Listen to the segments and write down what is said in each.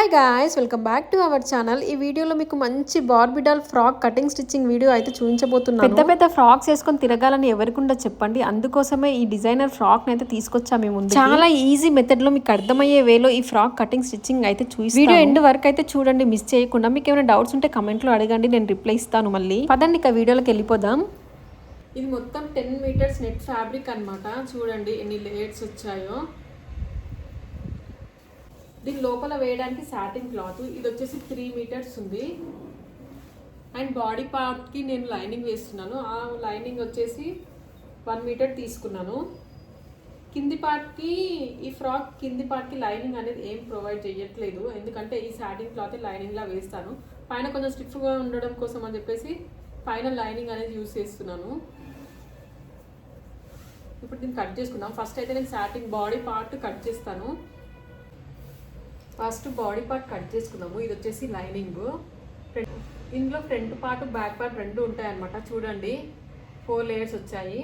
Hi guys, welcome back to our channel. ఈ వీడియోలో మీకు మంచి Barbie doll frock cutting stitching video అయితే చూపించబోతున్నాను. పెద్ద పెద్ద ఫ్రాక్స్ వేసుకొని తిరగాలని ఎవరికుండా చెప్పండి, అందుకోసమే ఈ డిజైనర్ ఫ్రాక్ అయితే తీసుకొచ్చాము మేము ముందు. చాలా ఈజీ మెథడ్ లో మీకు అర్థమయ్యే వేలో ఈ ఫ్రాక్ కటింగ్ స్టిచ్చింగ్ అయితే చూసి వీడియో ఎండ్ వరకు అయితే చూడండి, మిస్ చేయకుండా. మీకు ఏమైనా డౌట్స్ ఉంటే కమెంట్ లో అడగండి, నేను రిప్లై ఇస్తాను. మళ్ళీ పదండి ఇక వీడియోలోకి వెళ్ళిపోదాం. ఇది మొత్తం 10 మీటర్స్ నెట్ ఫ్యాబ్రిక్ అన్నమాట. చూడండి ఎన్ని లేయర్స్ వచ్చాయో. దీని లోపల వేయడానికి సాటిన్ క్లాత్. ఇది వచ్చేసి 3 మీటర్స్ ఉంది. అండ్ బాడీ పార్ట్కి నేను లైనింగ్ వేస్తున్నాను. ఆ లైనింగ్ వచ్చేసి 1 మీటర్ తీసుకున్నాను. కింది పార్ట్కి ఈ ఫ్రాక్ కింది పార్ట్కి లైనింగ్ అనేది ఏం ప్రొవైడ్ చేయట్లేదు, ఎందుకంటే ఈ సాటిన్ క్లాత్ లైనింగ్లా వేస్తాను. పైన కొంచెం స్టిఫ్గా ఉండడం కోసం అని చెప్పేసి పైన లైనింగ్ అనేది యూస్ చేస్తున్నాను. ఇప్పుడు దీన్ని కట్ చేసుకుందాం. ఫస్ట్ అయితే నేను సాటిన్ బాడీ పార్ట్ కట్ చేస్తాను. ఫస్ట్ బాడీ పార్ట్ కట్ చేసుకుందాము. ఇది వచ్చేసి లైనింగ్. ఇందులో ఫ్రంట్ పార్ట్ బ్యాక్ పార్ట్ రెండు ఉంటాయన్నమాట. చూడండి 4 లేయర్స్ వచ్చాయి.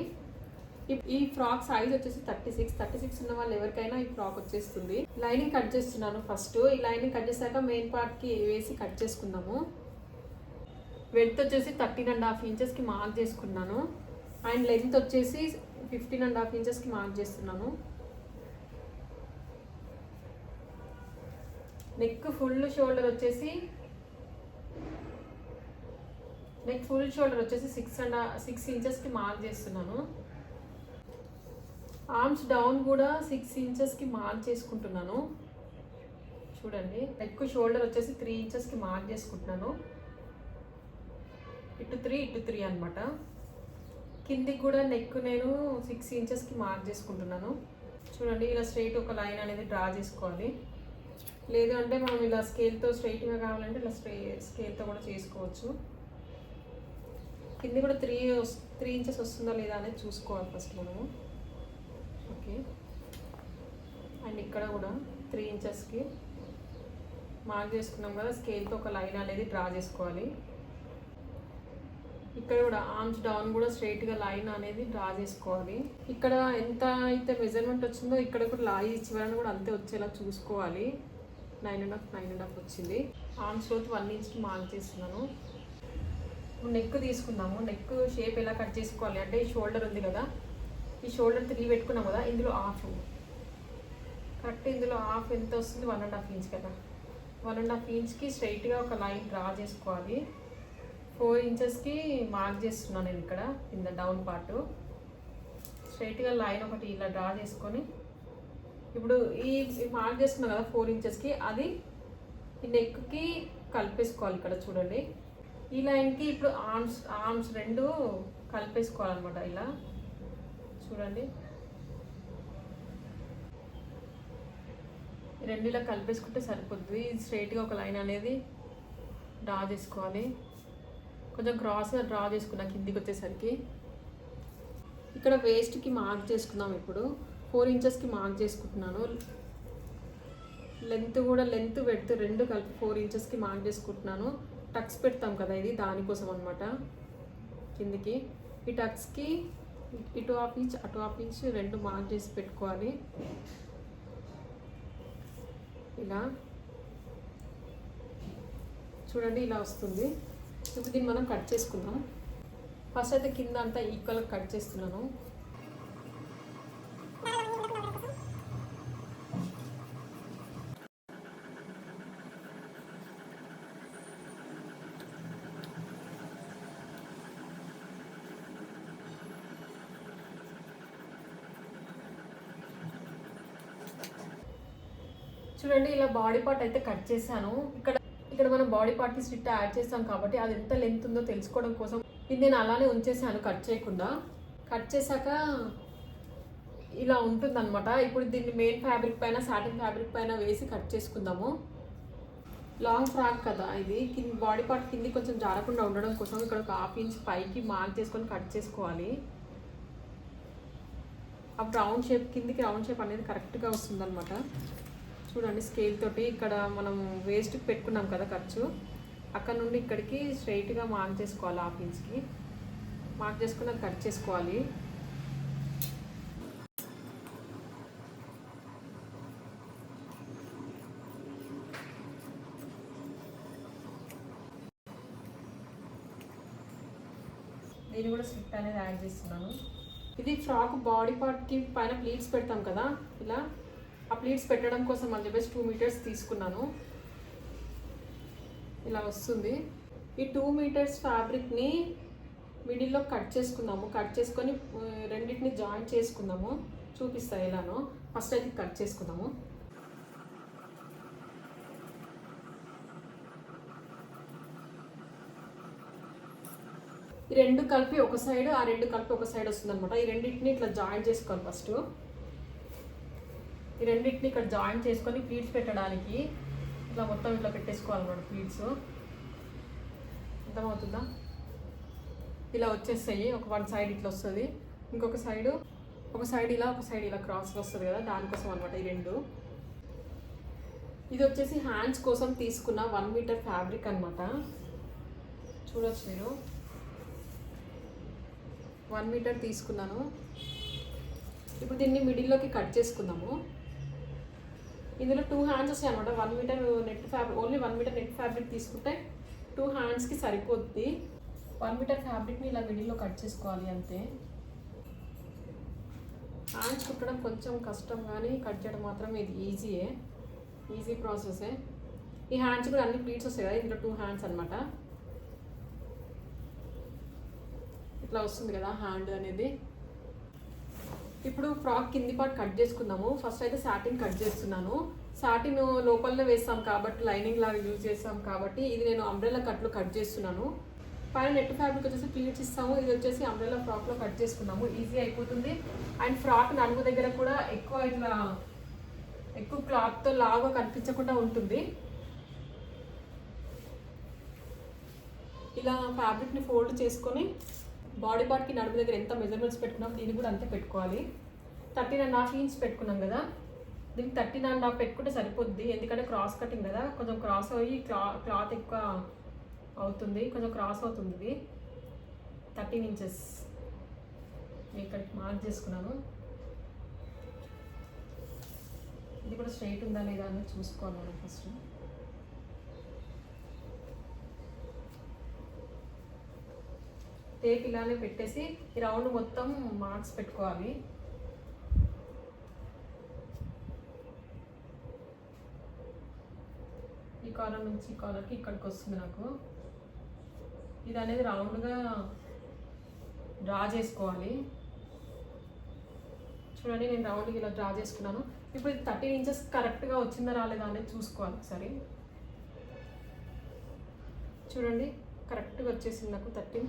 ఈ ఫ్రాక్ సైజ్ వచ్చేసి 36 ఉన్న వాళ్ళు ఎవరికైనా ఈ ఫ్రాక్ వచ్చేస్తుంది. లైనింగ్ కట్ చేస్తున్నాను. ఫస్ట్ ఈ లైనింగ్ కట్ చేశాక మెయిన్ పార్ట్కి వేసి కట్ చేసుకుందాము. వెడ్త్ వచ్చేసి 13.5 ఇంచెస్కి మార్క్ చేసుకున్నాను. అండ్ లెంత్ వచ్చేసి 15.5 ఇంచెస్కి మార్క్ చేస్తున్నాను. నెక్ ఫుల్ షోల్డర్ వచ్చేసి 6 ఇంచెస్కి మార్క్ చేస్తున్నాను. ఆర్మ్స్ డౌన్ కూడా 6 ఇంచెస్కి మార్క్ చేసుకుంటున్నాను. చూడండి నెక్ షోల్డర్ వచ్చేసి 3 ఇంచెస్కి మార్క్ చేసుకుంటున్నాను. ఇటు 3 అనమాట. కిందికి కూడా నెక్ నేను 6 ఇంచెస్కి మార్క్ చేసుకుంటున్నాను. చూడండి ఇలా స్ట్రైట్ ఒక లైన్ అనేది డ్రా చేసుకోవాలి. లేదు అంటే మనం ఇలా స్కేల్తో స్ట్రైట్గా కావాలంటే ఇలా స్కేల్తో కూడా చేసుకోవచ్చు. కింది కూడా 3 ఇంచెస్ వస్తుందా లేదా అనేది చూసుకోవాలి ఫస్ట్ మనము. ఓకే, అండ్ ఇక్కడ కూడా 3 ఇంచెస్కి మార్క్ చేసుకున్నాం కదా, స్కేల్తో ఒక లైన్ అనేది డ్రా చేసుకోవాలి. ఇక్కడ కూడా ఆర్మ్స్ డౌన్ కూడా స్ట్రైట్గా లైన్ అనేది డ్రా చేసుకోవాలి. ఇక్కడ ఎంత అయితే మెజర్మెంట్ వచ్చిందో ఇక్కడ కూడా లాయి చివరన కూడా అంతే వచ్చేలా చూసుకోవాలి. 9.5 వచ్చింది. ఆర్మ్స్ లోతు 1 ఇంచ్కి మార్క్ చేస్తున్నాను. నెక్ తీసుకున్నాము. నెక్ షేప్ ఎలా కట్ చేసుకోవాలి అంటే, ఈ షోల్డర్ ఉంది కదా, ఈ షోల్డర్ 3 పెట్టుకున్నాం కదా, ఇందులో హాఫ్ కరెక్ట్. ఇందులో హాఫ్ ఎంత వస్తుంది? 1.5 ఇంచ్ కదా. 1.5 ఇంచ్కి స్ట్రైట్గా ఒక లైన్ డ్రా చేసుకోవాలి. 4 ఇంచెస్కి మార్క్ చేస్తున్నాను నేను ఇక్కడ కింద డౌన్ పార్ట్. స్ట్రైట్గా లైన్ ఒకటి ఇలా డ్రా చేసుకొని ఇప్పుడు ఈ మార్క్ చేసుకున్నాం కదా 4 ఇంచెస్కి, అది ఈ నెక్కి కలిపేసుకోవాలి. ఇక్కడ చూడండి ఈ లైన్కి ఇప్పుడు ఆర్మ్స్ రెండు కలిపేసుకోవాలన్నమాట. ఇలా చూడండి రెండు ఇలా కలిపేసుకుంటే సరిపోద్ది. స్ట్రైట్గా ఒక లైన్ అనేది డ్రా చేసుకోవాలి. కొంచెం క్రాస్గా డ్రా చేసుకున్నా కిందికి వచ్చేసరికి. ఇక్కడ వేస్ట్కి మార్క్ చేసుకుందాం. ఇప్పుడు 4 ఇంచెస్కి మార్క్ చేసుకుంటున్నాను. లెంత్ కూడా వెడ్త్ రెండు కలిపి 4 ఇంచెస్కి మార్క్ చేసుకుంటున్నాను. టక్స్ పెడతాం కదా, ఇది దానికోసం అనమాట. కిందికి ఈ టక్స్కి ఇటు హాఫ్ ఇంచ్ అటు హాఫ్ ఇంచ్ రెండు మార్క్ చేసి పెట్టుకోవాలి. ఇలా చూడండి ఇలా వస్తుంది. ఇప్పుడు దీన్ని మనం కట్ చేసుకుందాం. ఫస్ట్ అయితే కింద అంతా ఈక్వల్గా కట్ చేస్తున్నాను. చూడండి ఇలా బాడీ పార్ట్ అయితే కట్ చేశాను. ఇక్కడ మనం బాడీ పార్ట్కి స్టిట్ యాడ్ చేస్తాం కాబట్టి అది ఎంత లెంత్ ఉందో తెలుసుకోవడం కోసం ఇది నేను అలానే ఉంచేసాను కట్ చేయకుండా. కట్ చేశాక ఇలా ఉంటుందన్నమాట. ఇప్పుడు దీన్ని మెయిన్ ఫ్యాబ్రిక్ పైన సాటిన్ ఫ్యాబ్రిక్ పైన వేసి కట్ చేసుకుందాము. లాంగ్ ఫ్రాక్ కదా ఇది, బాడీ పార్ట్ కింది కొంచెం జారకుండా ఉండడం కోసం ఇక్కడ ఒక హాఫ్ ఇంచ్ పైకి మార్క్ చేసుకొని కట్ చేసుకోవాలి. అప్పుడు రౌండ్ షేప్ కిందికి రౌండ్ షేప్ అనేది కరెక్ట్గా వస్తుందన్నమాట. చూడండి స్కేల్ తోటి ఇక్కడ మనం వేస్ట్కి పెట్టుకున్నాం కదా ఖర్చు, అక్కడ నుండి ఇక్కడికి స్ట్రైట్గా మార్క్ చేసుకోవాలి. హాఫ్ ఇంచ్కి మార్క్ చేసుకుని కట్ చేసుకోవాలి. దీన్ని కూడా స్లిట్ అనేది యాడ్ చేస్తున్నాను. ఇది ఫ్రాక్ బాడీ పార్ట్కి పైన ప్లీట్స్ పెడతాం కదా, ఇలా ఆ ప్లీట్స్ పెట్టడం కోసం అని చెప్పేసి 2 మీటర్స్ తీసుకున్నాను. ఇలా వస్తుంది. ఈ 2 మీటర్స్ ఫ్యాబ్రిక్ని మిడిల్లో కట్ చేసుకుందాము. కట్ చేసుకొని రెండింటిని జాయిన్ చేసుకుందాము. చూపిస్తాను ఎలానో. ఫస్ట్ అయితే కట్ చేసుకుందాము. ఈ రెండు కలిపి ఒక సైడ్, ఆ రెండు కలిపి ఒక సైడ్ వస్తుంది అనమాట. ఈ రెండింటిని ఇట్లా జాయిన్ చేసుకోవాలి. ఫస్ట్ ఈ రెండింటిని ఇక్కడ జాయిన్ చేసుకొని ప్లీట్స్ పెట్టడానికి ఇట్లా మొత్తం ఇట్లా పెట్టేసుకోవాలన్నమాట. ప్లీట్స్ అర్థమవుతుందా? ఇలా వచ్చేస్తాయి. వన్ సైడ్ ఇట్లా వస్తుంది, ఇంకొక సైడ్ ఒక సైడ్ ఇలా క్రాస్గా వస్తుంది కదా, దానికోసం అనమాట ఈ రెండు. ఇది వచ్చేసి హ్యాండ్స్ కోసం తీసుకున్న 1 మీటర్ ఫ్యాబ్రిక్ అనమాట. చూడొచ్చు మీరు, 1 మీటర్ తీసుకున్నాను. ఇప్పుడు దీన్ని మిడిల్లోకి కట్ చేసుకుందాము. ఇందులో 2 హ్యాండ్స్ వస్తాయి అనమాట. 1 metre net fabric, only 1 metre net fabric తీసుకుంటే 2 హ్యాండ్స్కి సరిపోద్ది. 1 మీటర్ ఫ్యాబ్రిక్ని ఇలా మిడిల్లో కట్ చేసుకోవాలి అంతే. హ్యాండ్స్ కుట్టడం కొంచెం కష్టం, కానీ కట్ చేయడం మాత్రం ఇది ఈజీ ప్రాసెసే. ఈ హ్యాండ్స్ కూడా అన్ని ప్లీట్స్ వస్తాయి కదా, ఇందులో 2 హ్యాండ్స్ అనమాట. ఇట్లా వస్తుంది కదా హ్యాండ్ అనేది. ఇప్పుడు ఫ్రాక్ కింది పార్ట్ కట్ చేసుకుందాము. ఫస్ట్ అయితే సాటిన్ కట్ చేస్తున్నాను. సాటిన్ లోపలనే వేస్తాం కాబట్టి, లైనింగ్ లాగా యూజ్ చేస్తాం కాబట్టి, ఇది నేను అంబ్రెల్లా కట్లో కట్ చేస్తున్నాను. పైన నెట్ ఫ్యాబ్రిక్ వచ్చేసి ప్లీట్స్ ఇస్తాము. ఇది వచ్చేసి అంబ్రెల్లా ఫ్రాక్లో కట్ చేసుకున్నాము. ఈజీ అయిపోతుంది. అండ్ ఫ్రాక్ నడుము దగ్గర కూడా ఎక్కువ క్లాత్తో లాగా కనిపించకుండా ఉంటుంది. ఇలా ఫ్యాబ్రిక్ని ఫోల్డ్ చేసుకొని బాడీ పార్ట్కి నడుము దగ్గర ఎంత మెజర్మెంట్స్ పెట్టుకున్నాం దీన్ని కూడా అంతే పెట్టుకోవాలి. 13.5 ఇంచ్ పెట్టుకున్నాం కదా, దీనికి 13.5 పెట్టుకుంటే సరిపోద్ది. ఎందుకంటే క్రాస్ కటింగ్ కదా, కొంచెం క్రాస్ అయ్యి క్లాత్ ఎక్కువ అవుతుంది, కొంచెం క్రాస్ అవుతుంది. ఇది 13 ఇంచెస్ ఇక్కడికి మార్క్ చేసుకున్నాను. ఇది కూడా స్ట్రైట్ ఉందా లేదా అని చూసుకోవాలి మనం ఫస్ట్. టేప్ ఇలానే పెట్టేసి ఈ రౌండ్ మొత్తం మార్క్స్ పెట్టుకోవాలి. ఈ కార్నర్ నుంచి ఈ కార్నర్కి ఇక్కడికి వస్తుంది నాకు. ఇది అనేది రౌండ్గా డ్రా చేసుకోవాలి. చూడండి, నేను రౌండ్కి ఇలా డ్రా చేసుకున్నాను. ఇప్పుడు ఇది 13 ఇంచెస్ కరెక్ట్గా వచ్చిందా రాలేదా అనేది చూసుకోవాలి ఒకసారి. చూడండి, కరెక్ట్గా వచ్చేసింది నాకు 13.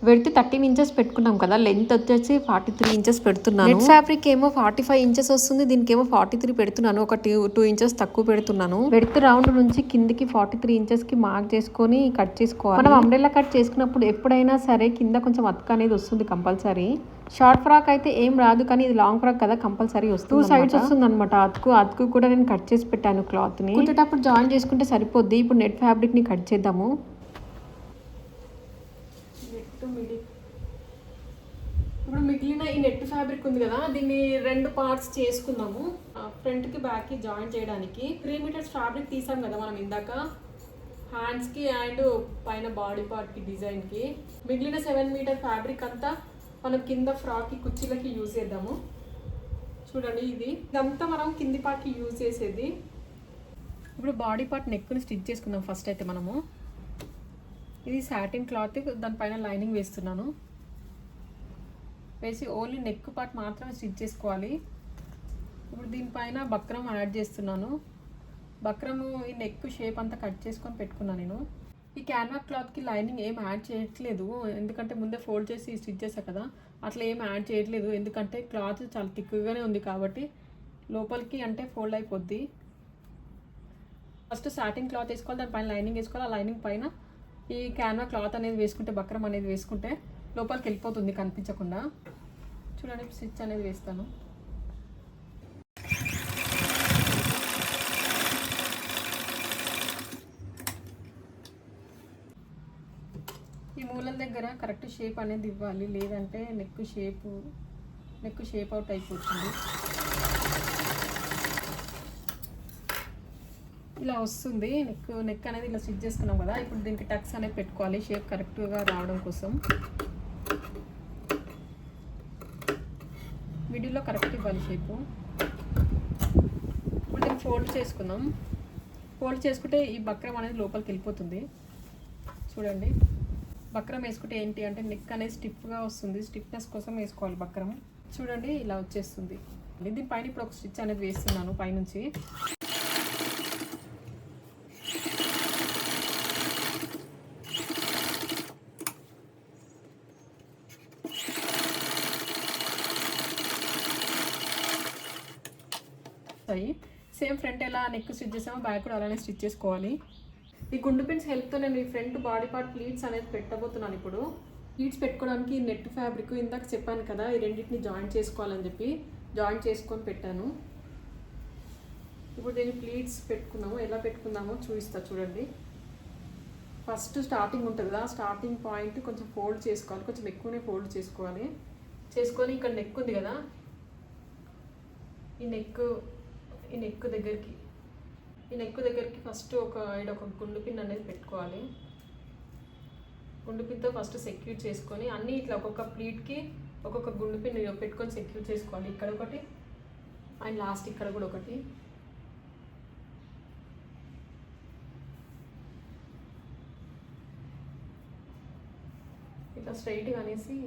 వెడితే 13 ఇంచెస్ పెట్టుకున్నాం కదా, లెంత్ వచ్చేసి 43 ఇంచెస్ పెడుతున్నాను. నెట్ ఫ్యాబ్రిక్ ఏమో 45 ఇంచెస్ వస్తుంది, దీనికి ఏమో 43 పెడుతున్నాను. ఒక 2 ఇంచెస్ తక్కువ పెడుతున్నాను. వెడితే రౌండ్ నుంచి కిందికి 43 ఇంచెస్కి మార్క్ చేసుకొని కట్ చేసుకోవాలి. మనం అంబ్రెల్లా కట్ చేసుకున్నప్పుడు ఎప్పుడైనా సరే కింద కొంచెం అతుక అనేది వస్తుంది కంపల్సరీ. షార్ట్ ఫ్రాక్ అయితే ఏం రాదు, కానీ ఇది లాంగ్ ఫ్రాక్ కదా కంపల్సరీ వస్తుంది. 2 సైడ్స్ వస్తుంది అనమాట. అతుకు కూడా నేను కట్ చేసి పెట్టాను. క్లాత్ని కుట్టేటప్పుడు జాయిన్ చేసుకుంటే సరిపోద్ది. ఇప్పుడు నెట్ ఫ్యాబ్రిక్ని కట్ చేద్దాము. ఇప్పుడు మిగిలిన ఈ నెట్ ఫ్యాబ్రిక్ ఉంది కదా, దీన్ని 2 పార్ట్స్ చేసుకుందాము. ఫ్రంట్కి బ్యాక్కి జాయిన్ చేయడానికి 3 మీటర్స్ ఫ్యాబ్రిక్ తీసాం కదా మనం ఇందాక, హ్యాండ్స్కి అండ్ పైన బాడీ పార్ట్కి డిజైన్కి. మిగిలిన 7 మీటర్ ఫ్యాబ్రిక్ అంతా మనం కింద ఫ్రాక్కి కుర్చీలకి యూజ్ చేద్దాము. చూడండి, ఇదంతా మనం కింది పార్ట్కి యూజ్ చేసేది. ఇప్పుడు బాడీ పార్ట్ నెక్ని స్టిచ్ చేసుకుందాం ఫస్ట్ అయితే మనము. ఇది సాటిన్ క్లాత్, దానిపైన లైనింగ్ వేస్తున్నాను. వేసి ఓన్లీ నెక్ పార్ట్ మాత్రమే స్టిచ్ చేసుకోవాలి. ఇప్పుడు దీనిపైన బక్రం యాడ్ చేస్తున్నాను. బక్రము ఈ నెక్ షేప్ అంతా కట్ చేసుకొని పెట్టుకున్నాను నేను. ఈ క్యాన్వా క్లాత్కి లైనింగ్ ఏం యాడ్ చేయట్లేదు, ఎందుకంటే ముందే ఫోల్డ్ చేసి స్టిచ్ చేసా కదా, అట్లా ఏం యాడ్ చేయట్లేదు. ఎందుకంటే క్లాత్ చాలా థిక్గానే ఉంది కాబట్టి లోపలికి అంటే ఫోల్డ్ అయిపోద్ది. ఫస్ట్ సాటిన్ క్లాత్ వేసుకోవాలి, దానిపైన లైనింగ్ వేసుకోవాలి. ఆ లైనింగ్ పైన ఈ క్యాన్వా క్లాత్ అనేది వేసుకుంటే, బక్రం అనేది వేసుకుంటే లోపలికి వెళ్ళిపోతుంది కనిపించకుండా. చూడండి, స్టిచ్ అనేది వేస్తాను. ఈ మూలల దగ్గర కరెక్ట్ షేప్ అనేది ఇవ్వాలి, లేదంటే నెక్ షేప్ అవుట్ అయిపోతుంది. ఇలా వస్తుంది నెక్ అనేది ఇలా స్టిచ్ చేసుకున్నాం కదా. ఇప్పుడు దీనికి టక్స్ అనేది పెట్టుకోవాలి షేప్ కరెక్ట్గా రావడం కోసం. మిడిల్లో కరెక్ట్ ఇవ్వాలి షేపు. ఇప్పుడు దీన్ని ఫోల్డ్ చేసుకుందాం. ఫోల్డ్ చేసుకుంటే ఈ బక్రం అనేది లోపలికి వెళ్ళిపోతుంది. చూడండి, బక్రం వేసుకుంటే ఏంటి అంటే నెక్ అనేది స్టిఫ్గా వస్తుంది. స్టిఫ్నెస్ కోసం వేసుకోవాలి బక్రం. చూడండి, ఇలా వచ్చేస్తుంది. దీనిపైన ఇప్పుడు ఒక స్టిచ్ అనేది వేస్తున్నాను పైనుంచి. సేమ్ ఫ్రంట్ ఎలా నెక్ స్టిచ్ చేసామో బ్యాక్ కూడా అలానే స్టిచ్ చేసుకోవాలి. ఈ గుండు పిన్స్ హెల్ప్తో నేను ఈ ఫ్రంట్ బాడీ పార్ట్ ప్లీట్స్ అనేది పెట్టబోతున్నాను. ఇప్పుడు ప్లీట్స్ పెట్టుకోవడానికి నెట్ ఫ్యాబ్రిక్ ఇందాక చెప్పాను కదా, ఈ రెండింటిని జాయింట్ చేసుకోవాలని చెప్పి జాయింట్ చేసుకొని పెట్టాను. ఇప్పుడు దీన్ని ప్లీట్స్ పెట్టుకున్నాము. ఎలా పెట్టుకుందామో చూపిస్తా చూడండి. ఫస్ట్ స్టార్టింగ్ ఉంటుంది కదా, స్టార్టింగ్ పాయింట్ కొంచెం ఫోల్డ్ చేసుకోవాలి. కొంచెం ఎక్కువనే ఫోల్డ్ చేసుకోవాలి. చేసుకొని ఇక్కడ నెక్ ఉంది కదా, ఈ నెక్ దగ్గరికి ఫస్ట్ ఒక గుండు పిన్ అనేది పెట్టుకోవాలి. గుండు పిన్తో ఫస్ట్ సెక్యూర్ చేసుకొని అన్నీ ఇట్లా ఒక్కొక్క ప్లీట్కి ఒక్కొక్క గుండు పిన్ పెట్టుకొని సెక్యూర్ చేసుకోవాలి. ఇక్కడ ఒకటి అండ్ లాస్ట్ ఇక్కడ కూడా ఒకటి. ఇట్లా స్ట్రైట్గా అనేసి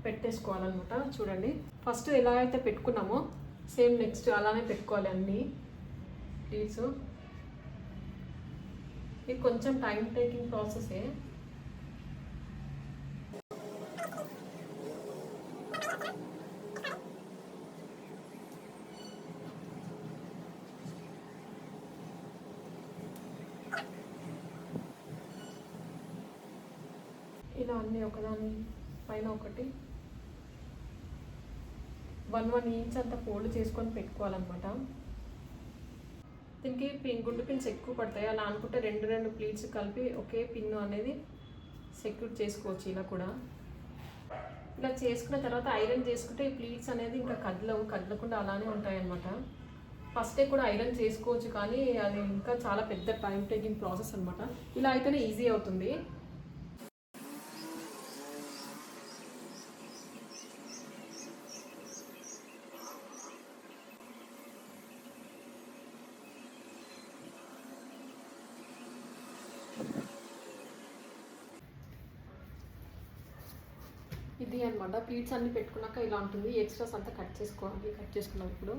పెట్టేసుకోవాలన్నమాట. చూడండి, ఫస్ట్ ఎలా అయితే పెట్టుకున్నామో సేమ్ నెక్స్ట్ అలానే పెట్టుకోవాలి అన్నీ ప్లీట్స్. ఇది కొంచెం టైం టేకింగ్ ప్రాసెసే. ఇలా అన్నీ ఒకదాని పైన ఒకటి 1 ఇంచ్ అంత ఫోల్డ్ చేసుకొని పెట్టుకోవాలన్నమాట. దీనికి గుండు పిన్స్ ఎక్కువ పడతాయి. అలా అనుకుంటే రెండు ప్లీట్స్ కలిపి ఒకే పిన్ అనేది సెక్యూర్ చేసుకోవచ్చు. ఇలా కూడా ఇలా చేసుకున్న తర్వాత ఐరన్ చేసుకుంటే ఈ ప్లీట్స్ అనేది ఇంకా కదలకుండా అలానే ఉంటాయన్నమాట. ఫస్టే కూడా ఐరన్ చేసుకోవచ్చు, కానీ అది ఇంకా చాలా పెద్ద టైం టేకింగ్ ప్రాసెస్ అనమాట. ఇలా అయితేనే ఈజీ అవుతుంది. ఇది అనమాట ప్లీట్స్ అన్ని పెట్టుకున్నాక ఇలా ఉంటుంది. ఎక్స్ట్రాస్ అంతా కట్ చేసుకోవాలి. కట్ చేసుకున్నాం. ఇప్పుడు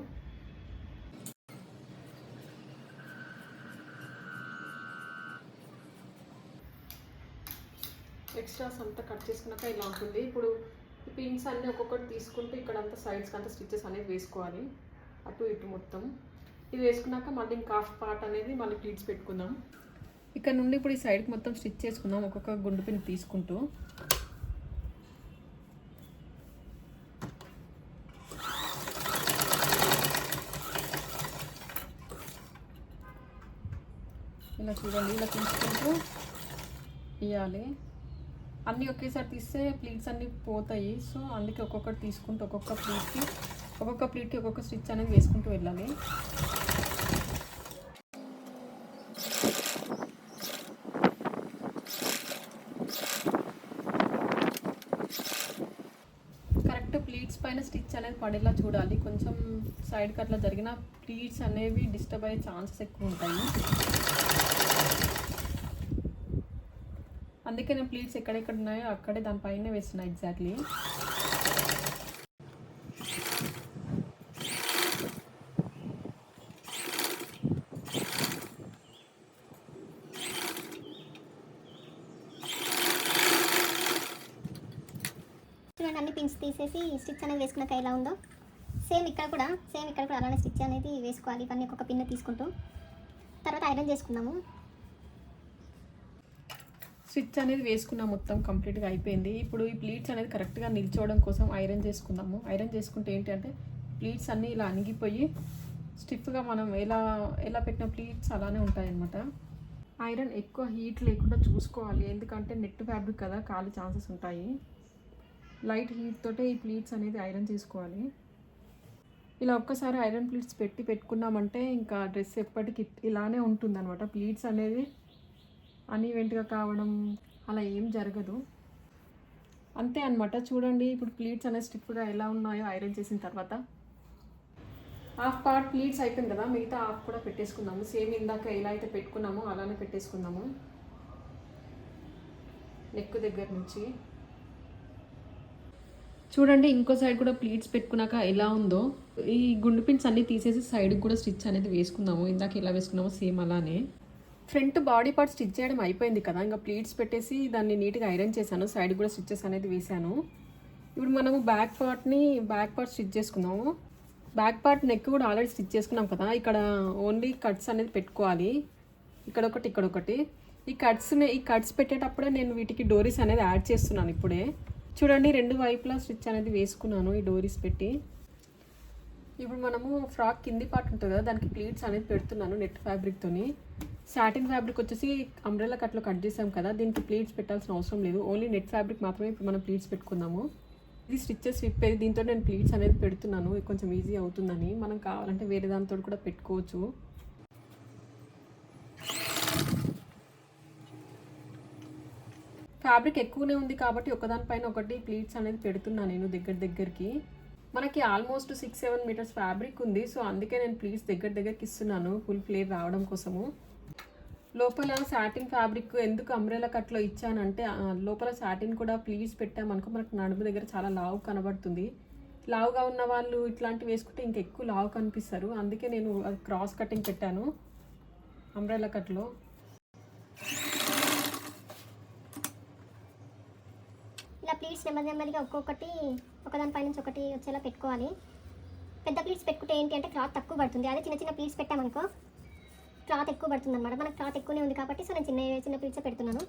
ఎక్స్ట్రాస్ అంతా కట్ చేసుకున్నాక ఇలా ఉంటుంది. ఇప్పుడు ఈ పిన్స్ అన్నీ ఒక్కొక్కటి తీసుకుంటూ ఇక్కడ అంతా సైడ్స్కి అంతా స్టిచెస్ అనేది వేసుకోవాలి, అటు ఇటు మొత్తం. ఇది వేసుకున్నాక మళ్ళీ ఇంకా హాఫ్ పార్ట్ అనేది మళ్ళీ ప్లీట్స్ పెట్టుకుందాం. ఇక్కడ నుండి ఇప్పుడు ఈ సైడ్కి మొత్తం స్టిచ్ చేసుకుందాం ఒక్కొక్క గుండు పిన్ తీసుకుంటూ. ఇలా చూడండి, ఇలా తీసుకుంటూ ఇవ్వాలి. అన్నీ ఒకేసారి తీస్తే ప్లీట్స్ అన్నీ పోతాయి. సో అందుకే ఒక్కొక్కటి తీసుకుంటూ ఒక్కొక్క ప్లీట్కి ఒక్కొక్క స్టిచ్ అనేది వేసుకుంటూ వెళ్ళాలి. కరెక్ట్ ప్లీట్స్ పైన స్టిచ్ అనేది పడేలా చూడాలి. కొంచెం సైడ్కి అట్లా జరిగిన ప్లీట్స్ అనేవి డిస్టర్బ్ అయ్యే ఛాన్సెస్ ఎక్కువ ఉంటాయి. అందుకే నేను ప్లీట్స్ ఎక్కడెక్కడ ఉన్నాయో అక్కడే దానిపైనే వేస్తున్నా ఎగ్జాక్ట్లీ. చూడండి, అన్ని పిన్స్ తీసేసి స్టిచ్ అనేది వేసుకున్నాక ఎలా ఉందో సేమ్ ఇక్కడ కూడా అలానే స్టిచ్ అనేది వేసుకోవాలి. ఇవన్నీ ఒక్కొక్క పిన్ తీసుకుంటూ తర్వాత ఐరన్ చేసుకుందాము. స్టిచ్ అనేది వేసుకున్నాం, మొత్తం కంప్లీట్గా అయిపోయింది. ఇప్పుడు ఈ ప్లీట్స్ అనేది కరెక్ట్గా నిల్చోవడం కోసం ఐరన్ చేసుకుందాము. ఐరన్ చేసుకుంటే ఏంటంటే ప్లీట్స్ అన్నీ ఇలా అణిగిపోయి స్టిఫ్గా మనం ఎలా పెట్టిన ప్లీట్స్ అలానే ఉంటాయన్నమాట. ఐరన్ ఎక్కువ హీట్ లేకుండా చూసుకోవాలి, ఎందుకంటే నెట్ ఫ్యాబ్రిక్ కదా, కాలి ఛాన్సెస్ ఉంటాయి. లైట్ హీట్ తోటే ఈ ప్లీట్స్ అనేది ఐరన్ చేసుకోవాలి. ఇలా ఒక్కసారి ఐరన్ ప్లీట్స్ పెట్టుకున్నామంటే ఇంకా డ్రెస్ ఎప్పటికి ఇలానే ఉంటుంది అనమాట. ప్లీట్స్ అనేది అన్ఈవెంట్గా కావడం అలా ఏం జరగదు. అంతే అనమాట. చూడండి ఇప్పుడు ప్లీట్స్ అనేది స్టిఫ్గా ఎలా ఉన్నాయో ఐరన్ చేసిన తర్వాత. హాఫ్ పార్ట్ ప్లీట్స్ అయిపోయింది కదా, మిగతా హాఫ్ కూడా పెట్టేసుకుందాము. సేమ్ ఇందాక ఎలా అయితే పెట్టుకున్నామో అలానే పెట్టేసుకుందాము. నెక్ దగ్గర నుంచి చూడండి ఇంకో సైడ్ కూడా ప్లీట్స్ పెట్టుకున్నాక ఎలా ఉందో. ఈ గుండు పిన్స్ అన్ని తీసేసి సైడ్కి కూడా స్టిచ్ అనేది వేసుకుందాము. ఇందాక ఎలా వేసుకున్నామో సేమ్ అలానే. ఫ్రంట్ బాడీ పార్ట్ స్టిచ్ చేయడం అయిపోయింది కదా, ఇంకా ప్లీట్స్ పెట్టేసి దాన్ని నీట్గా ఐరన్ చేశాను. సైడ్ కూడా స్టిచ్చెస్ అనేది వేసాను. ఇప్పుడు మనము బ్యాక్ పార్ట్ స్టిచ్ చేసుకుందాము. బ్యాక్ పార్ట్ నెక్ కూడా ఆల్రెడీ స్టిచ్ చేసుకున్నాం కదా, ఇక్కడ ఓన్లీ కట్స్ అనేది పెట్టుకోవాలి. ఇక్కడ ఒకటి. ఈ కట్స్ పెట్టేటప్పుడే నేను వీటికి డోరీస్ అనేది యాడ్ చేస్తున్నాను ఇప్పుడే. చూడండి 2 వైపులా స్టిచ్ అనేది వేసుకున్నాను ఈ డోరీస్ పెట్టి. ఇప్పుడు మనము ఫ్రాక్ కింది పార్ట్ ఉంటుంది కదా, దానికి ప్లీట్స్ అనేది పెడుతున్నాను నెట్ ఫ్యాబ్రిక్తోని. సాటిన్ ఫ్యాబ్రిక్ వచ్చేసి అంబ్రెల్లా కట్లో కట్ చేసాం కదా, దీనికి ప్లీట్స్ పెట్టాల్సిన అవసరం లేదు. ఓన్లీ నెట్ ఫ్యాబ్రిక్ మాత్రమే ఇప్పుడు మనం ప్లీట్స్ పెట్టుకుందాము. ఇది స్టిచ్చెస్ విప్పేది, దీంతో నేను ప్లీట్స్ అనేది పెడుతున్నాను. ఇది కొంచెం ఈజీ అవుతుందని. మనం కావాలంటే వేరే దాంతో కూడా పెట్టుకోవచ్చు. ఫ్యాబ్రిక్ ఎక్కువనే ఉంది కాబట్టి ఒకదానిపైన ఒకటి ప్లీట్స్ అనేది పెడుతున్నాను నేను దగ్గరికి. మనకి ఆల్మోస్ట్ 6-7 మీటర్స్ ఫ్యాబ్రిక్ ఉంది. సో అందుకే నేను ప్లీట్స్ దగ్గరికి ఇస్తున్నాను ఫుల్ ఫ్లేర్ రావడం కోసము. లోపల సాటిన్ ఫ్యాబ్రిక్ ఎందుకు అంబ్రెల్లా కట్లో ఇచ్చానంటే, లోపల సాటిన్ కూడా ప్లీట్స్ పెట్టామనుకో మనకు నడుము దగ్గర చాలా లావు కనబడుతుంది. లావుగా ఉన్న వాళ్ళు ఇట్లాంటివి వేసుకుంటే ఇంకెక్కువ లావు కనిపిస్తారు. అందుకే నేను క్రాస్ కటింగ్ పెట్టాను అంబ్రెల్లా కట్లో. ఇలా ప్లీట్స్ నెమ్మదిగా ఒక్కొక్కటి ఒకదానిపై నుంచి ఒకటి వచ్చేలా పెట్టుకోవాలి. పెద్ద ప్లీట్స్ పెట్టుకుంటే ఏంటి అంటే క్లాత్ తక్కువ పడుతుంది. అదే చిన్న ప్లీట్స్ పెట్టామనుకో క్లాత్ ఎక్కువ పడుతుంది అనమాట. మనకు క్లాత్ ఎక్కువనే ఉంది కాబట్టి సో నేను చిన్న ప్లీట్స్ పెడుతున్నాను.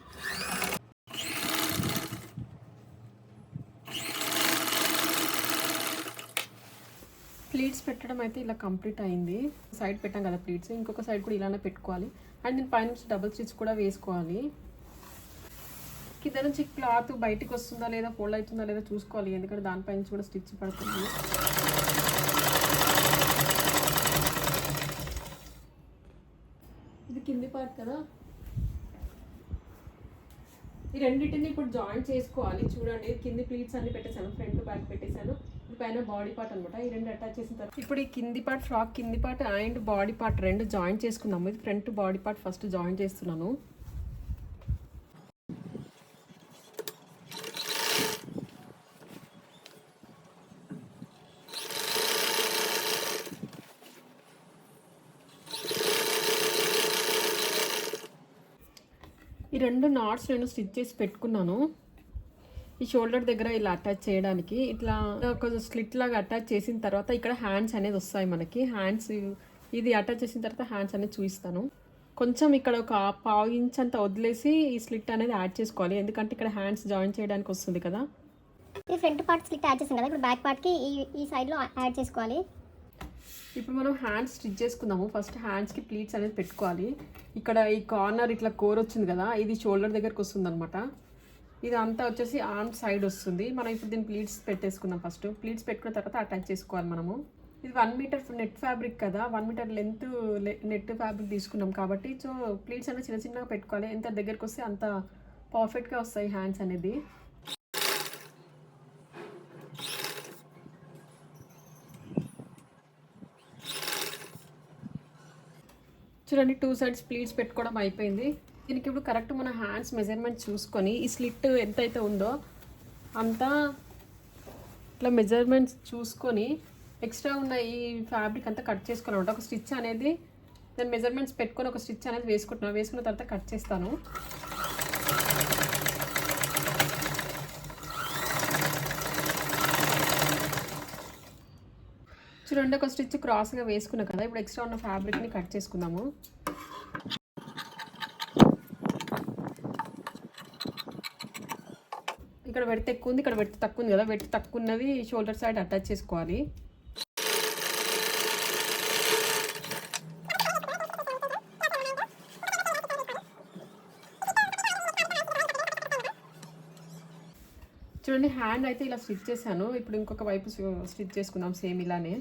ప్లీట్స్ పెట్టడం అయితే ఇలా కంప్లీట్ అయింది. సైడ్ పెట్టాం కదా ప్లీట్స్, ఇంకొక సైడ్ కూడా ఇలానే పెట్టుకోవాలి. అండ్ దీని పైనుంచి డబుల్ స్టిచ్ కూడా వేసుకోవాలి. కింద నుంచి క్లాత్ బయటకు వస్తుందా లేదా, ఫోల్డ్ అవుతుందా లేదా చూసుకోవాలి, ఎందుకంటే దానిపై నుంచి కూడా స్టిచ్ పడుతుంది. ఇది కింది పార్ట్ కదా, ఈ రెండింటిని ఇప్పుడు జాయిన్ చేసుకోవాలి. చూడండి కింది ప్లీట్స్ అన్ని పెట్టేశాను, ఫ్రంట్ బ్యాక్ పెట్టేశాను. పైన బాడీ పార్ట్ అనమాట. ఈ రెండు అటాచ్ చేసిన తర్వాత ఇప్పుడు ఈ కింది పార్ట్, ఫ్రాక్ కింది పార్ట్ అండ్ బాడీ పార్ట్ రెండు జాయిన్ చేసుకున్నాము. ఇది front body part first join చేస్తున్నాను. ఈ రెండు నాట్స్ నేను స్టిచ్ చేసి పెట్టుకున్నాను. ఈ షోల్డర్ దగ్గర ఇలా అటాచ్ చేయడానికి ఇట్లా ఒక స్లిట్ లాగా అటాచ్ చేసిన తర్వాత ఇక్కడ హ్యాండ్స్ అనేది వస్తాయి మనకి. హ్యాండ్స్ ఇది అటాచ్ చేసిన తర్వాత హ్యాండ్స్ అనేది చూపిస్తాను. కొంచెం ఇక్కడ ఒక 1/2 ఇంచ్ అంతా వదిలేసి ఈ స్లిట్ అనేది యాడ్ చేసుకోవాలి, ఎందుకంటే ఇక్కడ హ్యాండ్స్ జాయిన్ చేయడానికి వస్తుంది కదా. ఈ ఫ్రంట్ పార్ట్ స్లిట్ యాడ్ చేసాం కదా, ఇప్పుడు బ్యాక్ పార్ట్కి ఈ సైడ్లో యాడ్ చేసుకోవాలి. ఇప్పుడు మనం హ్యాండ్స్ స్టిచ్ చేసుకుందాము. ఫస్ట్ హ్యాండ్స్కి ప్లీట్స్ అనేది పెట్టుకోవాలి. ఇక్కడ ఈ కార్నర్ ఇట్లా కోర్ వచ్చింది కదా, ఇది షోల్డర్ దగ్గరకు వస్తుంది అనమాట. ఇది అంతా వచ్చేసి ఆర్మ్ సైడ్ వస్తుంది. మనం ఇప్పుడు దీన్ని ప్లీట్స్ పెట్టేసుకుందాం. ఫస్ట్ ప్లీట్స్ పెట్టుకున్న తర్వాత అటాచ్ చేసుకోవాలి మనము. ఇది 1 మీటర్ నెట్ ఫ్యాబ్రిక్ కదా, 1 మీటర్ లెంత్ నెట్ ఫ్యాబ్రిక్ తీసుకున్నాం కాబట్టి సో ప్లీట్స్ అనేది చిన్నగా పెట్టుకోవాలి. ఎంత దగ్గరకు వస్తే అంత పర్ఫెక్ట్గా వస్తాయి హ్యాండ్స్ అనేది. చూడండి 2 సైడ్స్ ప్లీట్స్ పెట్టుకోవడం అయిపోయింది. దీనికి ఇప్పుడు కరెక్ట్ మన హ్యాండ్స్ మెజర్మెంట్ చూసుకొని ఈ స్లిట్ ఎంతైతే ఉందో అంతా ఇట్లా మెజర్మెంట్స్ చూసుకొని ఎక్స్ట్రా ఉన్న ఈ ఫ్యాబ్రిక్ అంతా కట్ చేసుకోవాలన్నమాట. ఒక స్టిచ్ అనేది దాని మెజర్మెంట్స్ పెట్టుకొని ఒక స్టిచ్ అనేది వేసుకున్న తర్వాత కట్ చేస్తాను. చూడండి ఒక స్టిచ్ క్రాస్గా వేసుకున్నా కదా, ఇప్పుడు ఎక్స్ట్రా ఉన్న ఫ్యాబ్రిక్ని కట్ చేసుకుందాము. ఇక్కడ వెడత ఎక్కువ ఉంది, ఇక్కడ వెడత తక్కువ ఉంది కదా, వెడత తక్కువ ఉన్నది షోల్డర్ సైడ్ అటాచ్ చేసుకోవాలి. చూడండి హ్యాండ్ అయితే ఇలా స్టిచ్ చేశాను. ఇప్పుడు ఇంకొక వైపు స్టిచ్ చేసుకుందాం. సేమ్ ఇలానే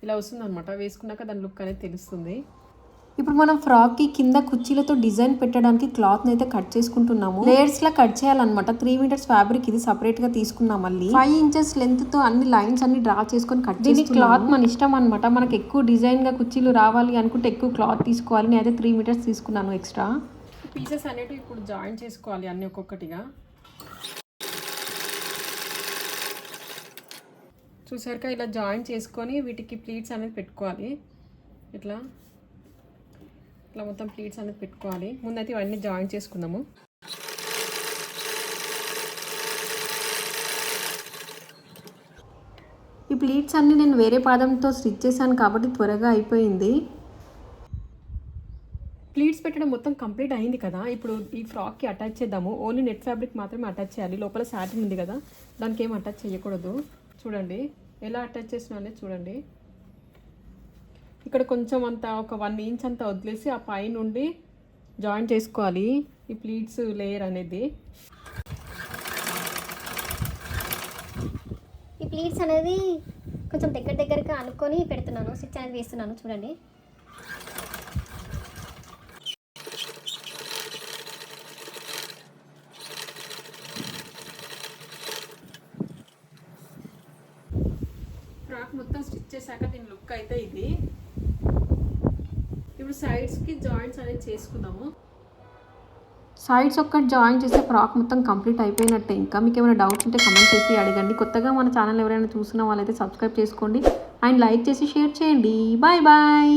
ఇలా వస్తుంది అనమాట. వేసుకున్నాక దాని లుక్ అనేది తెలుస్తుంది. ఇప్పుడు మనం ఫ్రాక్ కి కింద కుర్చీలతో డిజైన్ పెట్టడానికి క్లాత్ అయితే కట్ చేసుకుంటున్నాము. లేయర్స్ లా కట్ చేయాలన్నమాట. 3 మీటర్స్ ఫ్యాబ్రిక్ ఇది సెపరేట్ గా తీసుకున్నాం. మళ్ళీ 5 ఇంచెస్ లెంత్ తో అన్ని లైన్స్ అన్ని డ్రా చేసుకొని కట్ చేసి క్లాత్ మన ఇష్టం అనమాట. మనకు ఎక్కువ డిజైన్ గా కుర్చీలు రావాలి అనుకుంటే ఎక్కువ క్లాత్ తీసుకోవాలి. నేనైతే 3 మీటర్స్ తీసుకున్నాను ఎక్స్ట్రా. పీసెస్ అనేవి ఇప్పుడు జాయిన్ చేసుకోవాలి అన్ని ఒక్కొక్కటిగా. చూసారుగా ఇలా జాయిన్ చేసుకొని వీటికి ప్లీట్స్ అనేది పెట్టుకోవాలి. ఇట్లా మొత్తం ప్లీట్స్ అనేది పెట్టుకోవాలి. ముందైతే ఇవన్నీ జాయిన్ చేసుకుందాము. ఈ ప్లీట్స్ అన్ని నేను వేరే పాదంతో స్టిచ్ చేశాను కాబట్టి త్వరగా అయిపోయింది. ప్లీట్స్ పెట్టడం మొత్తం కంప్లీట్ అయింది కదా. ఇప్పుడు ఈ ఫ్రాక్కి అటాచ్ చేద్దాము. ఓన్లీ నెట్ ఫ్యాబ్రిక్ మాత్రమే అటాచ్ చేయాలి. లోపల సాటిన్ ఉంది కదా, దానికి ఏం అటాచ్ చేయకూడదు. చూడండి ఎలా అటాచ్ చేసినా అనేది చూడండి. ఇక్కడ కొంచెం అంతా ఒక 1 ఇంచ్ అంతా వదిలేసి ఆ పై నుండి జాయిన్ చేసుకోవాలి ఈ ప్లీట్స్ లేయర్ అనేది. ఈ ప్లీట్స్ అనేది కొంచెం దగ్గరగా అనుకొని పెడుతున్నాను. స్టిచ్ అనేది వేస్తున్నాను చూడండి. ఫ్రాక్ మొత్తం స్టిచ్ చేశాక దీని లుక్ అయితే ఇది. ఇప్పుడు సైడ్స్కి జాయింట్స్ అనేది చేసుకుందాము. సైడ్స్ ఒక్కటి జాయిన్ చేస్తే ఫ్రాక్ మొత్తం కంప్లీట్ అయిపోయినట్టే. ఇంకా మీకు ఏమైనా డౌట్స్ ఉంటే కమెంట్ చేసి అడగండి. కొత్తగా మన ఛానల్ ఎవరైనా చూసిన వాళ్ళైతే సబ్స్క్రైబ్ చేసుకోండి అండ్ లైక్ చేసి షేర్ చేయండి. Bye bye.